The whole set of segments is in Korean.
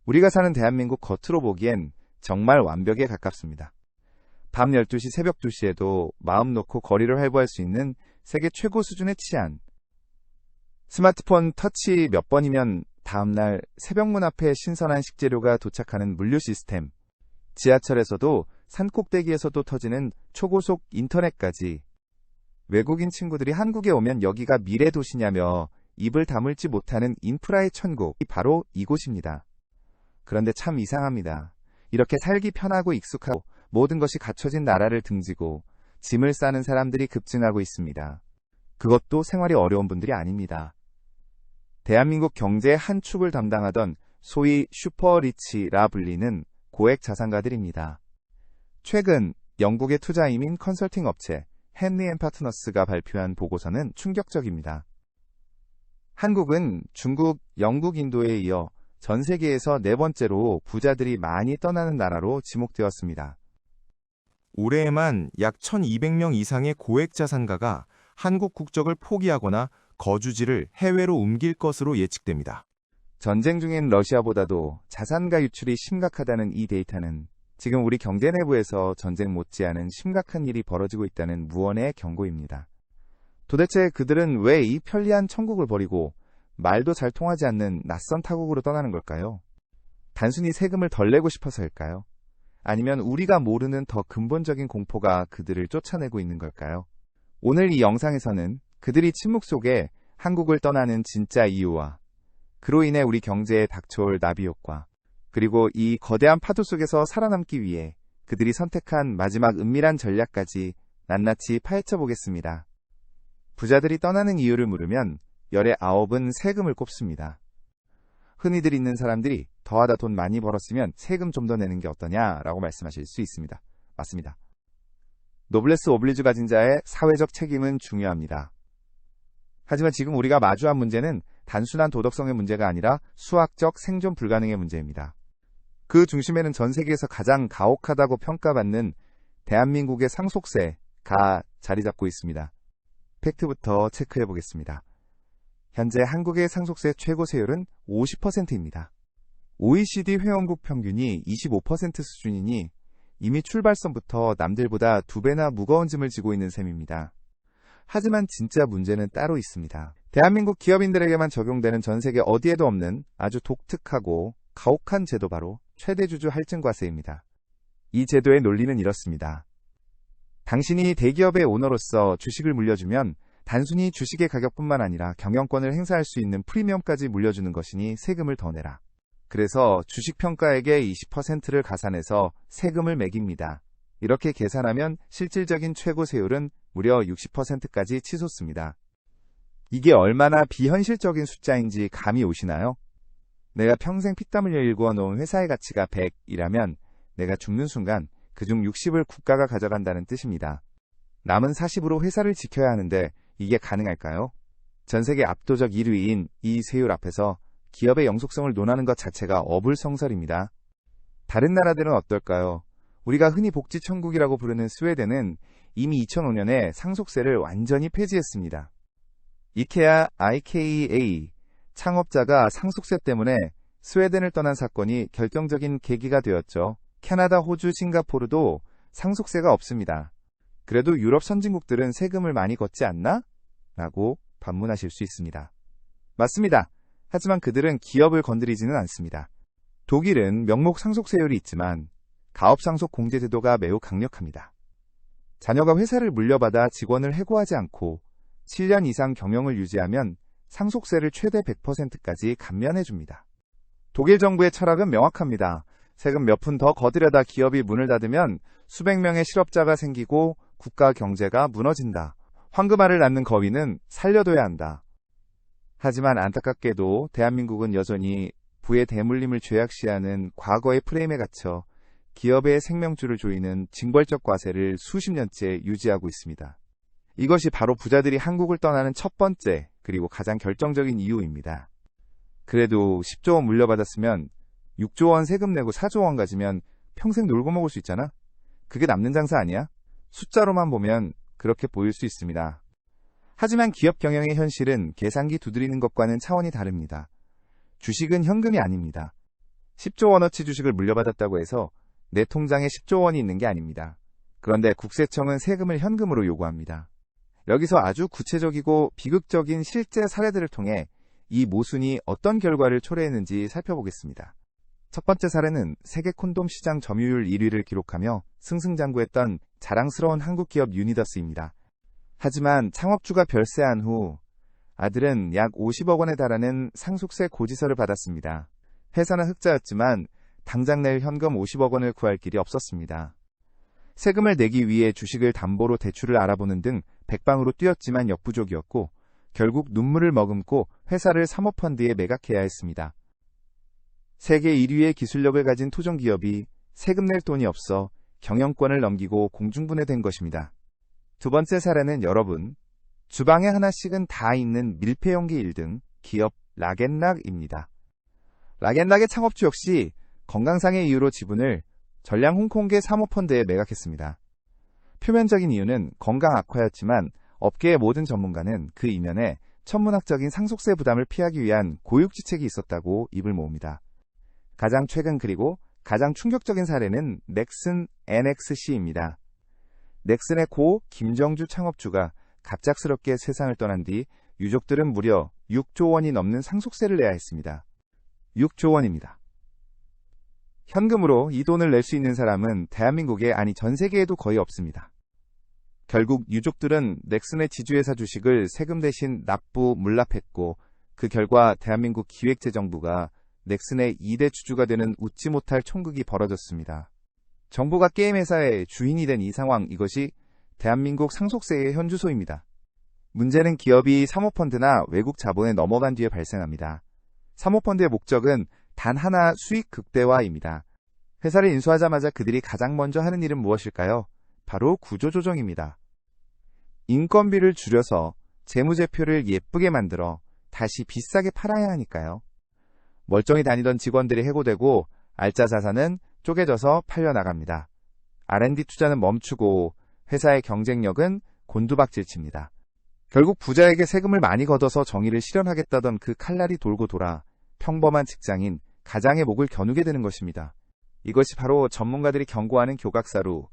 우리가 사는 대한민국 겉으로 보기엔 정말 완벽에 가깝습니다. 밤 12시, 새벽 2시에도 마음 놓고 거리를 활보할 수 있는 세계 최고 수준의 치안. 스마트폰 터치 몇 번이면 다음날 새벽문 앞에 신선한 식재료가 도착하는 물류 시스템. 지하철에서도 산꼭대기에서도 터지는 초고속 인터넷까지. 외국인 친구들이 한국에 오면 여기가 미래 도시냐며 입을 다물지 못하는 인프라의 천국이 바로 이곳입니다. 그런데 참 이상합니다. 이렇게 살기 편하고 익숙하고 모든 것이 갖춰진 나라를 등지고 짐을 싸는 사람들이 급증하고 있습니다. 그것도 생활이 어려운 분들이 아닙니다. 대한민국 경제의 한 축을 담당하던 소위 슈퍼리치라 불리는 고액 자산가들입니다. 최근 영국의 투자 이민 컨설팅 업체 헨리 앤 파트너스가 발표한 보고서는 충격적입니다. 한국은 중국, 영국, 인도에 이어 전 세계에서 네 번째로 부자들이 많이 떠나는 나라로 지목되었습니다. 올해에만 약 1,200명 이상의 고액 자산가가 한국 국적을 포기하거나 거주지를 해외로 옮길 것으로 예측됩니다. 전쟁 중인 러시아보다도 자산가 유출이 심각하다는 이 데이터는 지금 우리 경제 내부에서 전쟁 못지않은 심각한 일이 벌어지고 있다는 무언의 경고입니다. 도대체 그들은 왜 이 편리한 천국을 버리고 말도 잘 통하지 않는 낯선 타국으로 떠나는 걸까요? 단순히 세금을 덜 내고 싶어서일까요? 아니면 우리가 모르는 더 근본적인 공포가 그들을 쫓아내고 있는 걸까요? 오늘 이 영상에서는 그들이 침묵 속에 한국을 떠나는 진짜 이유와 그로 인해 우리 경제에 닥쳐올 나비 효과, 그리고 이 거대한 파도 속에서 살아남기 위해 그들이 선택한 마지막 은밀한 전략까지 낱낱이 파헤쳐 보겠습니다. 부자들이 떠나는 이유를 물으면 열의 9은 세금을 꼽습니다. 흔히들 있는 사람들이 더하다 돈 많이 벌었으면 세금 좀 더 내는 게 어떠냐라고 말씀하실 수 있습니다. 맞습니다. 노블레스 오블리주 가진 자의 사회적 책임은 중요합니다. 하지만 지금 우리가 마주한 문제는 단순한 도덕성의 문제가 아니라 수학적 생존 불가능의 문제입니다. 그 중심에는 전 세계에서 가장 가혹하다고 평가받는 대한민국의 상속세가 자리 잡고 있습니다. 팩트부터 체크해 보겠습니다. 현재 한국의 상속세 최고 세율은 50%입니다. OECD 회원국 평균이 25% 수준이니 이미 출발선부터 남들보다 2배나 무거운 짐을 지고 있는 셈입니다. 하지만 진짜 문제는 따로 있습니다. 대한민국 기업인들에게만 적용되는 전 세계 어디에도 없는 아주 독특하고 가혹한 제도, 바로 최대주주 할증과세입니다. 이 제도의 논리는 이렇습니다. 당신이 대기업의 오너로서 주식을 물려주면 단순히 주식의 가격뿐만 아니라 경영권을 행사할 수 있는 프리미엄까지 물려주는 것이니 세금을 더 내라. 그래서 주식평가액의 20%를 가산해서 세금을 매깁니다. 이렇게 계산하면 실질적인 최고 세율은 무려 60%까지 치솟습니다. 이게 얼마나 비현실적인 숫자인지 감이 오시나요? 내가 평생 피땀 흘려 일구어 놓은 회사의 가치가 100이라면 내가 죽는 순간 그중 60을 국가가 가져간다는 뜻입니다. 남은 40으로 회사를 지켜야 하는데 이게 가능할까요? 전 세계 압도적 1위인 이 세율 앞에서 기업의 영속성을 논하는 것 자체가 어불성설입니다. 다른 나라들은 어떨까요? 우리가 흔히 복지천국이라고 부르는 스웨덴은 이미 2005년에 상속세를 완전히 폐지했습니다. 이케아 IKEA 창업자가 상속세 때문에 스웨덴을 떠난 사건이 결정적인 계기가 되었죠. 캐나다, 호주, 싱가포르도 상속세가 없습니다. 그래도 유럽 선진국들은 세금을 많이 걷지 않나? 라고 반문하실 수 있습니다. 맞습니다. 하지만 그들은 기업을 건드리지는 않습니다. 독일은 명목 상속세율이 있지만 가업상속 공제제도가 매우 강력합니다. 자녀가 회사를 물려받아 직원을 해고하지 않고 7년 이상 경영을 유지하면 상속세를 최대 100%까지 감면해줍니다. 독일 정부의 철학은 명확합니다. 세금 몇 푼 더 거두려다 기업이 문을 닫으면 수백 명의 실업자가 생기고 국가 경제가 무너진다. 황금알을 낳는 거위는 살려둬야 한다. 하지만 안타깝게도 대한민국은 여전히 부의 대물림을 죄악시하는 과거의 프레임에 갇혀 기업의 생명줄을 조이는 징벌적 과세를 수십 년째 유지하고 있습니다. 이것이 바로 부자들이 한국을 떠나는 첫 번째 그리고 가장 결정적인 이유입니다. 그래도 10조 원 물려받았으면 6조 원 세금 내고 4조 원 가지면 평생 놀고 먹을 수 있잖아? 그게 남는 장사 아니야? 숫자로만 보면 그렇게 보일 수 있습니다. 하지만 기업 경영의 현실은 계산기 두드리는 것과는 차원이 다릅니다. 주식은 현금이 아닙니다. 10조 원어치 주식을 물려받았다고 해서 내 통장에 10조 원이 있는 게 아닙니다. 그런데 국세청은 세금을 현금으로 요구합니다. 여기서 아주 구체적이고 비극적인 실제 사례들을 통해 이 모순이 어떤 결과를 초래했는지 살펴보겠습니다. 첫 번째 사례는 세계 콘돔 시장 점유율 1위를 기록하며 승승장구했던 자랑스러운 한국 기업 유니더스입니다. 하지만 창업주가 별세한 후 아들은 약 50억 원에 달하는 상속세 고지서를 받았습니다. 회사는 흑자였지만 당장 낼 현금 50억 원을 구할 길이 없었습니다. 세금을 내기 위해 주식을 담보로 대출을 알아보는 등 백방으로 뛰었지만 역부족이었고 결국 눈물을 머금고 회사를 사모펀드에 매각해야 했습니다. 세계 1위의 기술력을 가진 토종기업이 세금 낼 돈이 없어 경영권을 넘기고 공중분해된 것입니다. 두 번째 사례는 여러분, 주방에 하나씩은 다 있는 밀폐용기 1등 기업 락앤락입니다. 락앤락의 창업주 역시 건강상의 이유로 지분을 전량 홍콩계 사모펀드에 매각했습니다. 표면적인 이유는 건강 악화였지만 업계의 모든 전문가는 그 이면에 천문학적인 상속세 부담을 피하기 위한 고육지책이 있었다고 입을 모읍니다. 가장 최근 그리고 가장 충격적인 사례는 넥슨 NXC입니다. 넥슨의 고 김정주 창업주가 갑작스럽게 세상을 떠난 뒤 유족들은 무려 6조 원이 넘는 상속세를 내야 했습니다. 6조 원입니다. 현금으로 이 돈을 낼 수 있는 사람은 대한민국에 아니 전 세계에도 거의 없습니다. 결국 유족들은 넥슨의 지주회사 주식을 세금 대신 납부 물납했고 그 결과 대한민국 기획재정부가 넥슨의 2대 주주가 되는 웃지 못할 총극이 벌어졌습니다. 정부가 게임 회사의 주인이 된 이 상황, 이것이 대한민국 상속세의 현주소입니다. 문제는 기업이 사모펀드나 외국 자본에 넘어간 뒤에 발생합니다. 사모펀드의 목적은 단 하나, 수익 극대화입니다. 회사를 인수하자마자 그들이 가장 먼저 하는 일은 무엇일까요? 바로 구조조정입니다. 인건비를 줄여서 재무제표를 예쁘게 만들어 다시 비싸게 팔아야 하니까요. 멀쩡히 다니던 직원들이 해고되고 알짜 자산은 쪼개져서 팔려나갑니다. R&D 투자는 멈추고 회사의 경쟁력은 곤두박질칩니다. 결국 부자에게 세금을 많이 걷어서 정의를 실현하겠다던 그 칼날이 돌고 돌아 평범한 직장인, 가장의 목을 겨누게 되는 것입니다. 이것이 바로 전문가들이 경고하는 교각사루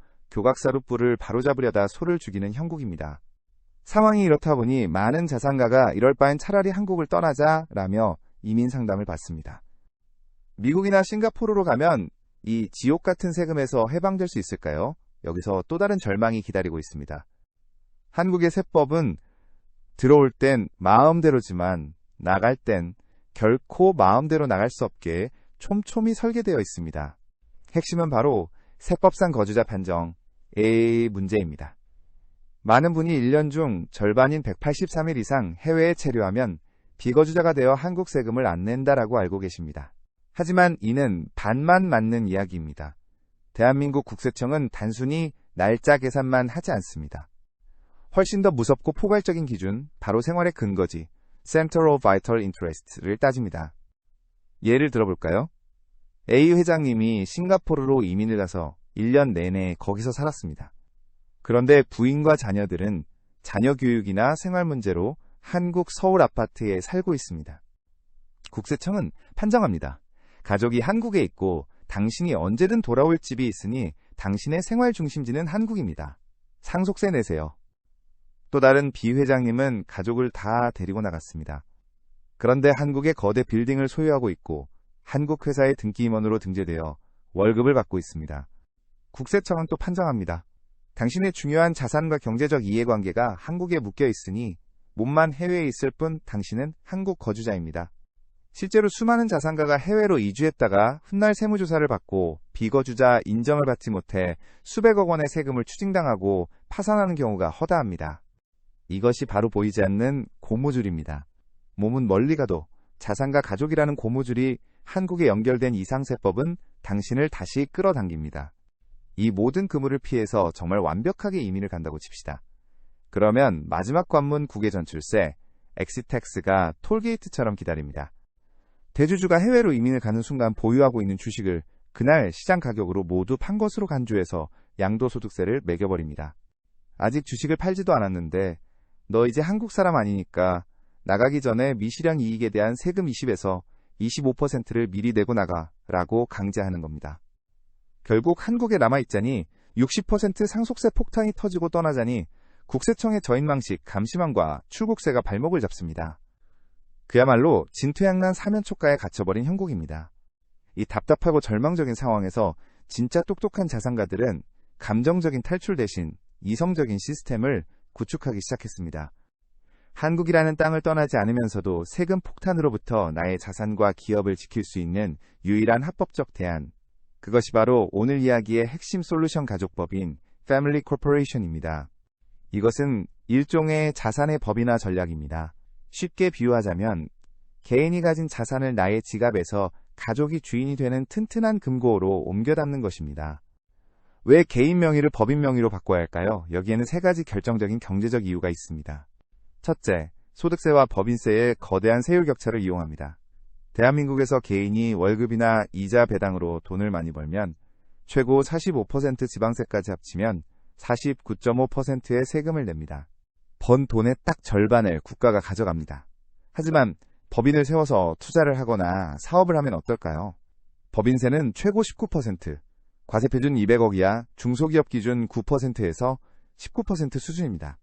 뿔을 바로잡으려다 소를 죽이는 형국입니다. 상황이 이렇다 보니 많은 자산가가 이럴 바엔 차라리 한국을 떠나자라며 이민 상담을 받습니다. 미국이나 싱가포르로 가면 이 지옥 같은 세금에서 해방될 수 있을까요? 여기서 또 다른 절망이 기다리고 있습니다. 한국의 세법은 들어올 땐 마음대로지만 나갈 땐 결코 마음대로 나갈 수 없게 촘촘히 설계되어 있습니다. 핵심은 바로 세법상 거주자 판정 A 문제입니다. 많은 분이 1년 중 절반인 183일 이상 해외에 체류하면 비거주자가 되어 한국 세금을 안 낸다라고 알고 계십니다. 하지만 이는 반만 맞는 이야기입니다. 대한민국 국세청은 단순히 날짜 계산만 하지 않습니다. 훨씬 더 무섭고 포괄적인 기준, 바로 생활의 근거지, Center of Vital Interest를 따집니다. 예를 들어볼까요? A 회장님이 싱가포르로 이민을 가서 1년 내내 거기서 살았습니다. 그런데 부인과 자녀들은 자녀 교육이나 생활 문제로 한국 서울 아파트에 살고 있습니다. 국세청은 판정합니다. 가족이 한국에 있고 당신이 언제든 돌아올 집이 있으니 당신의 생활 중심지는 한국입니다. 상속세 내세요. 또 다른 B 회장님은 가족을 다 데리고 나갔습니다. 그런데 한국의 거대 빌딩을 소유하고 있고 한국 회사의 등기 임원으로 등재되어 월급을 받고 있습니다. 국세청은 또 판정합니다. 당신의 중요한 자산과 경제적 이해관계가 한국에 묶여 있으니 몸만 해외에 있을 뿐 당신은 한국 거주자입니다. 실제로 수많은 자산가가 해외로 이주했다가 훗날 세무조사를 받고 비거주자 인정을 받지 못해 수백억 원의 세금을 추징당하고 파산하는 경우가 허다합니다. 이것이 바로 보이지 않는 고무줄입니다. 몸은 멀리 가도 자산가 가족이라는 고무줄이 한국에 연결된 이상세법은 당신을 다시 끌어당깁니다. 이 모든 그물을 피해서 정말 완벽하게 이민을 간다고 칩시다. 그러면 마지막 관문 국외 전출세, 엑시텍스가 톨게이트처럼 기다립니다. 대주주가 해외로 이민을 가는 순간 보유하고 있는 주식을 그날 시장 가격으로 모두 판 것으로 간주해서 양도소득세를 매겨버립니다. 아직 주식을 팔지도 않았는데 너 이제 한국 사람 아니니까 나가기 전에 미실현 이익에 대한 세금 20에서 25%를 미리 내고 나가라고 강제하는 겁니다. 결국 한국에 남아있자니 60% 상속세 폭탄이 터지고 떠나자니 국세청의 저인망식, 감시망과 출국세가 발목을 잡습니다. 그야말로 진퇴양난 사면초가에 갇혀버린 형국입니다. 이 답답하고 절망적인 상황에서 진짜 똑똑한 자산가들은 감정적인 탈출 대신 이성적인 시스템을 구축하기 시작했습니다. 한국이라는 땅을 떠나지 않으면서도 세금 폭탄으로부터 나의 자산과 기업을 지킬 수 있는 유일한 합법적 대안. 그것이 바로 오늘 이야기의 핵심 솔루션 가족법인 패밀리 코퍼레이션입니다. 이것은 일종의 자산의 법이나 전략입니다. 쉽게 비유하자면 개인이 가진 자산을 나의 지갑에서 가족이 주인이 되는 튼튼한 금고로 옮겨 담는 것입니다. 왜 개인 명의를 법인 명의로 바꿔야 할까요? 여기에는 세 가지 결정적인 경제적 이유가 있습니다. 첫째, 소득세와 법인세의 거대한 세율 격차를 이용합니다. 대한민국에서 개인이 월급이나 이자 배당으로 돈을 많이 벌면 최고 45% 지방세까지 합치면 49.5%의 세금을 냅니다. 번 돈의 딱 절반을 국가가 가져갑니다. 하지만 법인을 세워서 투자를 하거나 사업을 하면 어떨까요? 법인세는 최고 19%, 과세표준 200억 이하 중소기업 기준 9%에서 19% 수준입니다.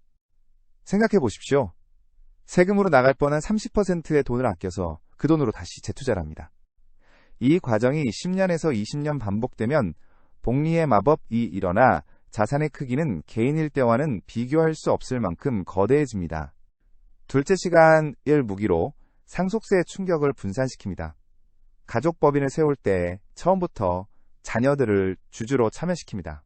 생각해 보십시오. 세금으로 나갈 뻔한 30%의 돈을 아껴서 그 돈으로 다시 재투자를 합니다. 이 과정이 10년에서 20년 반복되면 복리의 마법이 일어나 자산의 크기는 개인일 때와는 비교할 수 없을 만큼 거대해집니다. 둘째 시간을 무기로 상속세의 충격을 분산시킵니다. 가족법인을 세울 때 처음부터 자녀들을 주주로 참여시킵니다.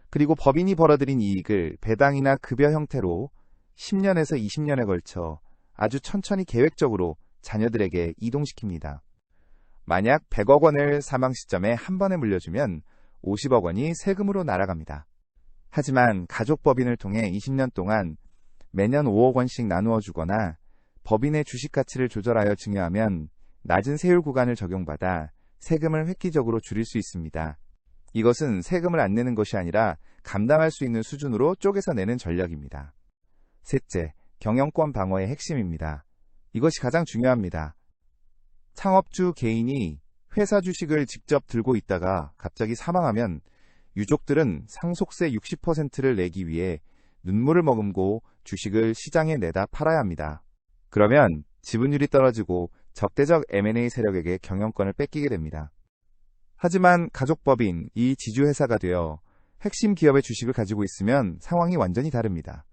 그리고 법인이 벌어들인 이익을 배당이나 급여 형태로 10년에서 20년에 걸쳐 아주 천천히 계획적으로 자녀들에게 이동시킵니다. 만약 100억 원을 사망 시점에 한 번에 물려주면 50억 원이 세금으로 날아갑니다. 하지만 가족법인을 통해 20년 동안 매년 5억 원씩 나누어 주거나 법인의 주식 가치를 조절하여 증여하면 낮은 세율 구간을 적용받아 세금을 획기적으로 줄일 수 있습니다. 이것은 세금을 안 내는 것이 아니라 감당할 수 있는 수준으로 쪼개서 내는 전략입니다. 셋째, 경영권 방어의 핵심입니다. 이것이 가장 중요합니다. 창업주 개인이 회사 주식을 직접 들고 있다가 갑자기 사망하면 유족들은 상속세 60%를 내기 위해 눈물을 머금고 주식을 시장에 내다 팔아야 합니다. 그러면 지분율이 떨어지고 적대적 M&A 세력에게 경영권을 뺏기게 됩니다. 하지만 가족법인이 지주회사가 되어 핵심 기업의 주식을 가지고 있으면 상황이 완전히 다릅니다.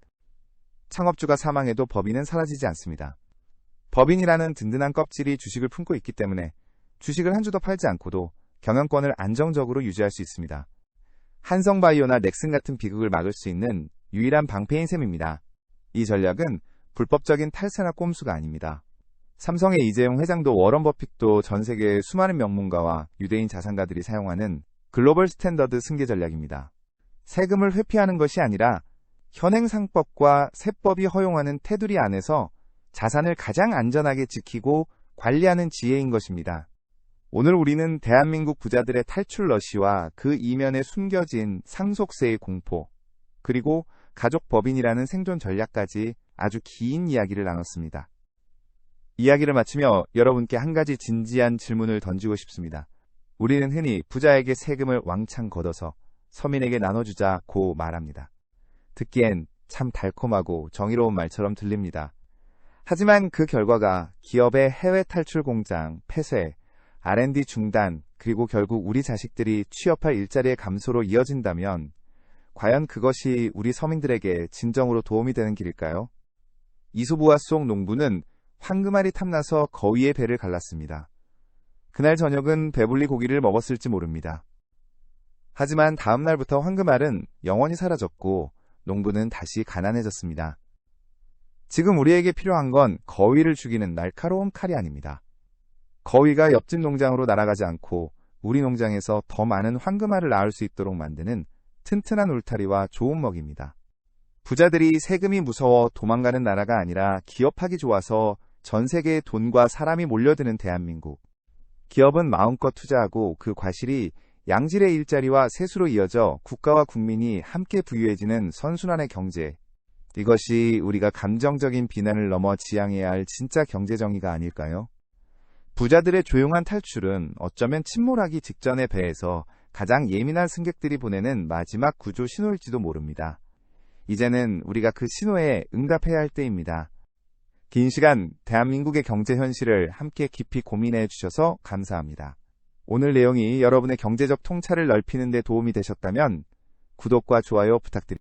창업주가 사망해도 법인은 사라지지 않습니다. 법인이라는 든든한 껍질이 주식을 품고 있기 때문에 주식을 한 주도 팔지 않고도 경영권을 안정적으로 유지할 수 있습니다. 한성바이오나 넥슨 같은 비극을 막을 수 있는 유일한 방패인 셈입니다. 이 전략은 불법적인 탈세나 꼼수가 아닙니다. 삼성의 이재용 회장도 워런 버핏도 전 세계의 수많은 명문가와 유대인 자산가들이 사용하는 글로벌 스탠더드 승계 전략입니다. 세금을 회피하는 것이 아니라 현행상법과 세법이 허용하는 테두리 안에서 자산을 가장 안전하게 지키고 관리하는 지혜인 것입니다. 오늘 우리는 대한민국 부자들의 탈출 러시와 그 이면에 숨겨진 상속세의 공포, 그리고 가족법인이라는 생존 전략까지 아주 긴 이야기를 나눴습니다. 이야기를 마치며 여러분께 한 가지 진지한 질문을 던지고 싶습니다. 우리는 흔히 부자에게 세금을 왕창 걷어서 서민에게 나눠주자고 말합니다. 듣기엔 참 달콤하고 정의로운 말처럼 들립니다. 하지만 그 결과가 기업의 해외 탈출 공장, 폐쇄, R&D 중단, 그리고 결국 우리 자식들이 취업할 일자리의 감소로 이어진다면 과연 그것이 우리 서민들에게 진정으로 도움이 되는 길일까요? 이소부화 속 농부는 황금알이 탐나서 거위의 배를 갈랐습니다. 그날 저녁은 배불리 고기를 먹었을지 모릅니다. 하지만 다음 날부터 황금알은 영원히 사라졌고 농부는 다시 가난해졌습니다. 지금 우리에게 필요한 건 거위를 죽이는 날카로운 칼이 아닙니다. 거위가 옆집 농장으로 날아가지 않고 우리 농장에서 더 많은 황금알을 낳을 수 있도록 만드는 튼튼한 울타리와 좋은 먹입니다. 부자들이 세금이 무서워 도망가는 나라가 아니라 기업하기 좋아서 전 세계에 돈과 사람이 몰려드는 대한민국. 기업은 마음껏 투자하고 그 과실이 양질의 일자리와 세수로 이어져 국가와 국민이 함께 부유해지는 선순환의 경제. 이것이 우리가 감정적인 비난을 넘어 지향해야 할 진짜 경제정의가 아닐까요? 부자들의 조용한 탈출은 어쩌면 침몰하기 직전의 배에서 가장 예민한 승객들이 보내는 마지막 구조 신호일지도 모릅니다. 이제는 우리가 그 신호에 응답해야 할 때입니다. 긴 시간 대한민국의 경제 현실을 함께 깊이 고민해 주셔서 감사합니다. 오늘 내용이 여러분의 경제적 통찰을 넓히는 데 도움이 되셨다면 구독과 좋아요 부탁드립니다.